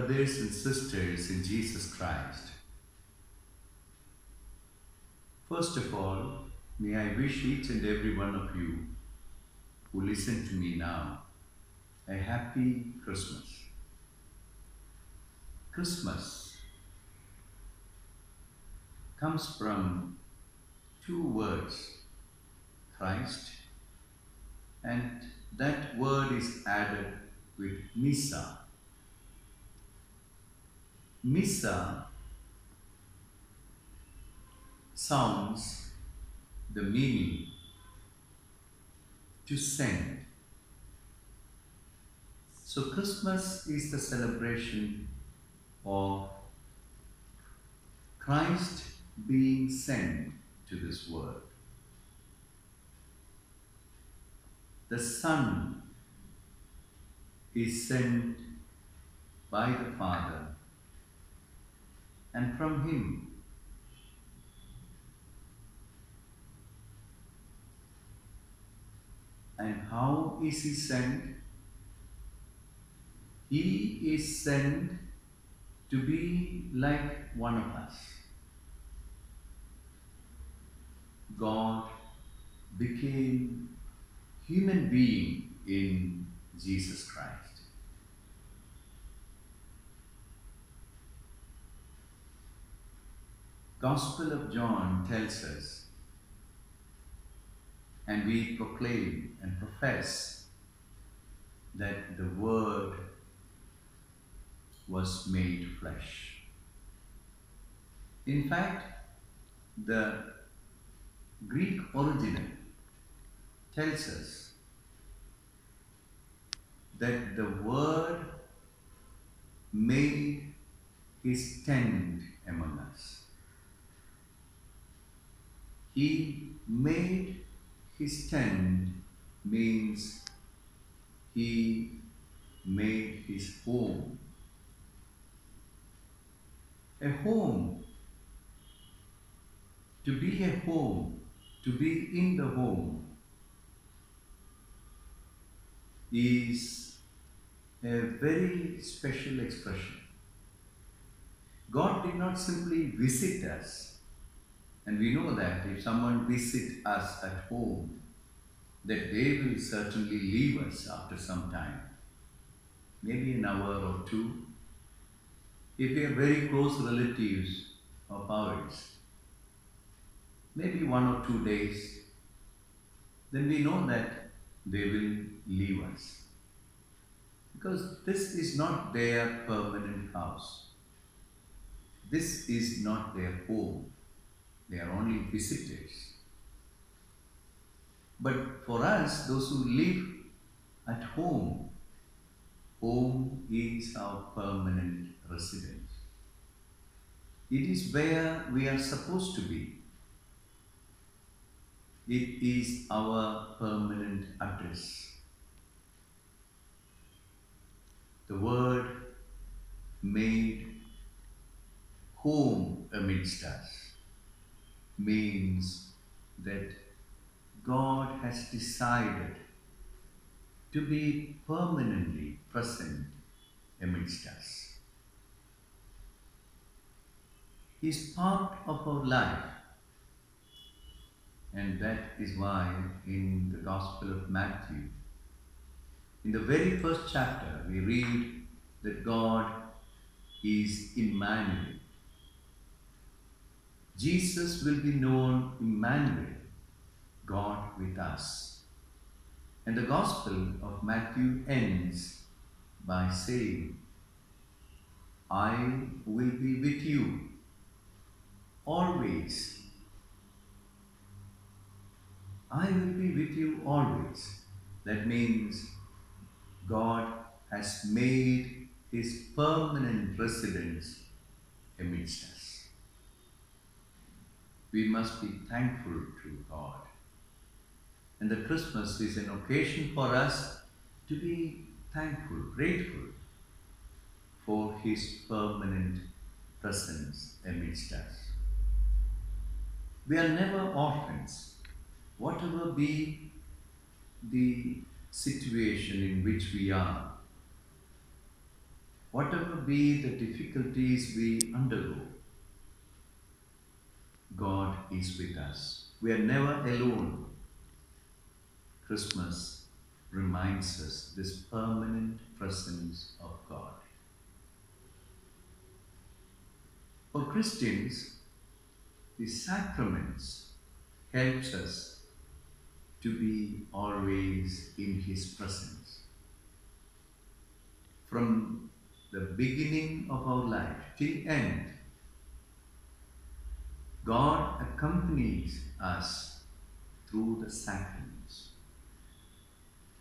brothers and sisters in Jesus Christ, first of all, may I wish each and every one of you who listen to me now a happy Christmas. Christmas comes from two words, Christ, and that word is added with Missa. Missa sounds the meaning to send. So Christmas is the celebration of Christ being sent to this world. The Son is sent by the Father, and from Him and how is He sent? He is sent to be like one of us. God became human being in Jesus Christ. Gospel of John tells us, and we proclaim and profess, that the Word was made flesh. In fact, the Greek original tells us that the Word made His tent among us. He made His tent means He made His home. A home, to be a home, to be in the home, is a very special expression. God did not simply visit us, and we know that if someone visits us at home, that they will certainly leave us after some time, maybe an hour or two. If they are very close relatives of ours, maybe 1 or 2 days, then we know that they will leave us. Because this is not their permanent house. This is not their home. They are only visitors. But for us, those who live at home, home is our permanent residence. It is where we are supposed to be. It is our permanent address. The word made home amidst us means that God has decided to be permanently present amidst us. He is part of our life, and that is why in the Gospel of Matthew, in the very first chapter, we read that God is Emmanuel. Jesus will be known Emmanuel, God with us. And the Gospel of Matthew ends by saying, I will be with you always. I will be with you always. That means God has made His permanent residence amidst us. We must be thankful to God. And the Christmas is an occasion for us to be thankful, grateful for His permanent presence amidst us. We are never orphans. Whatever be the situation in which we are, Whatever be the difficulties we undergo, God is with us. We are never alone. Christmas reminds us this permanent presence of God. For Christians, the sacraments helps us to be always in His presence. From the beginning of our life till end, God accompanies us through the sacraments.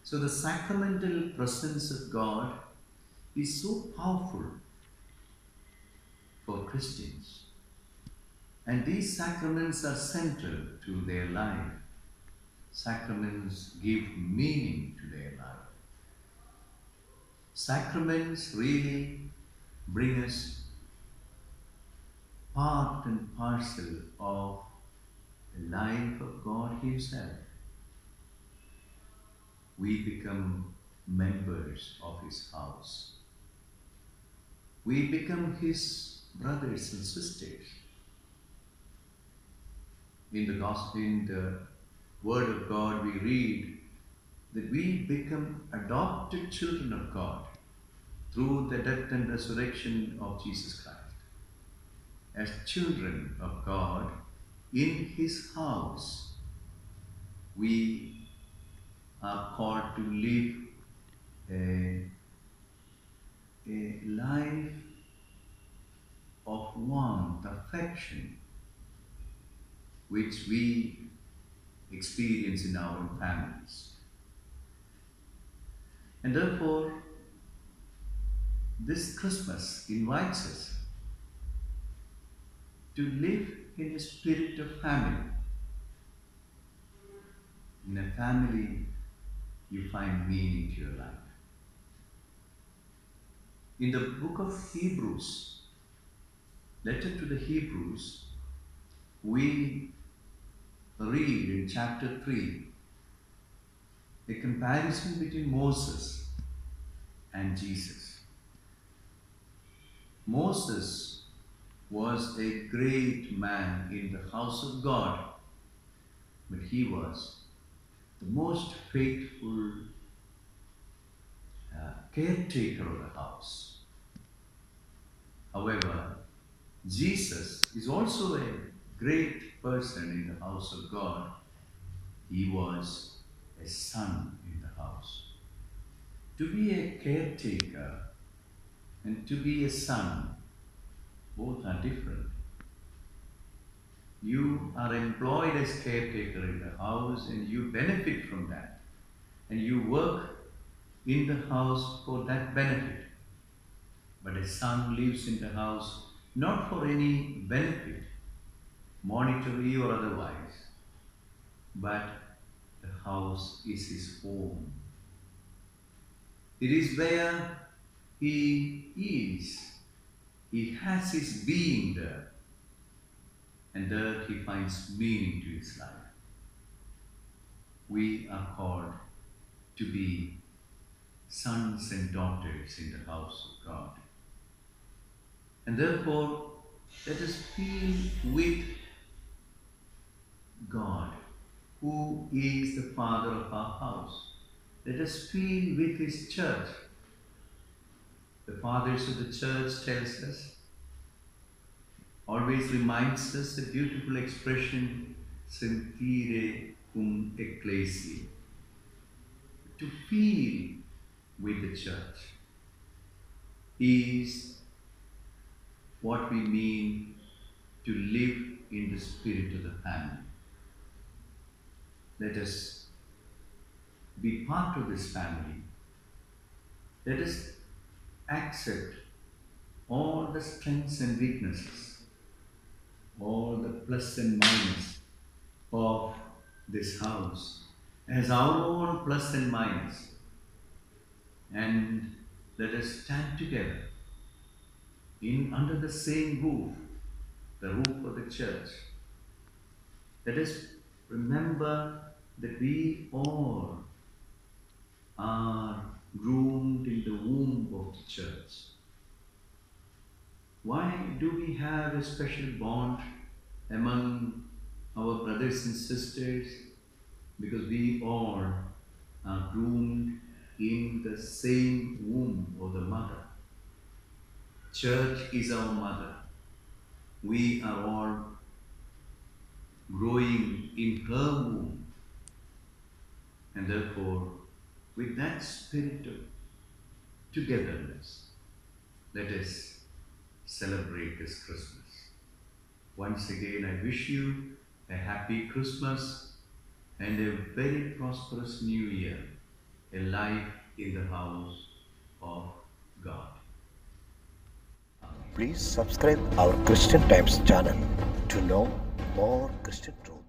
So the sacramental presence of God is so powerful for Christians. And these sacraments are central to their life. Sacraments give meaning to their life. Sacraments really bring us part and parcel of the life of God Himself. We become members of His house. We become His brothers and sisters. In the Gospel, in the Word of God, we read that we become adopted children of God through the death and resurrection of Jesus Christ. As children of God, in His house, we are called to live a life of warmth, affection, which we experience in our own families. And therefore, this Christmas invites us to live in a spirit of family. In a family, you find meaning to your life. In the book of Hebrews, letter to the Hebrews, we read in chapter 3 a comparison between Moses and Jesus. Moses was a great man in the house of God, but he was the most faithful caretaker of the house. However, Jesus is also a great person in the house of God. He was a son in the house. To be a caretaker and to be a son, both are different. You are employed as caretaker in the house and you benefit from that. And you work in the house for that benefit. But a son lives in the house not for any benefit, monetary or otherwise, but the house is his home. It is where he is. He has his being there. And there he finds meaning to his life. We are called to be sons and daughters in the house of God. And therefore, let us feel with God, who is the Father of our house. Let us feel with His church. The fathers of the church tells us, always reminds us the beautiful expression, sentire cum ecclesia, to feel with the church is what we mean to live in the spirit of the family. Let us be part of this family. Let us accept all the strengths and weaknesses, all the plus and minus of this house as our own plus and minus. And let us stand together under the same roof, the roof of the church. Let us remember that we all are groomed in the womb of the church. do we have a special bond among our brothers and sisters? Because we all are groomed in the same womb of the mother. Church is our mother. We are all growing in her womb. And therefore, with that spirit of togetherness, let us celebrate this Christmas. Once again, I wish you a happy Christmas and a very prosperous New Year, a life in the house of God. Please subscribe our Christian Times channel to know more Christian truth.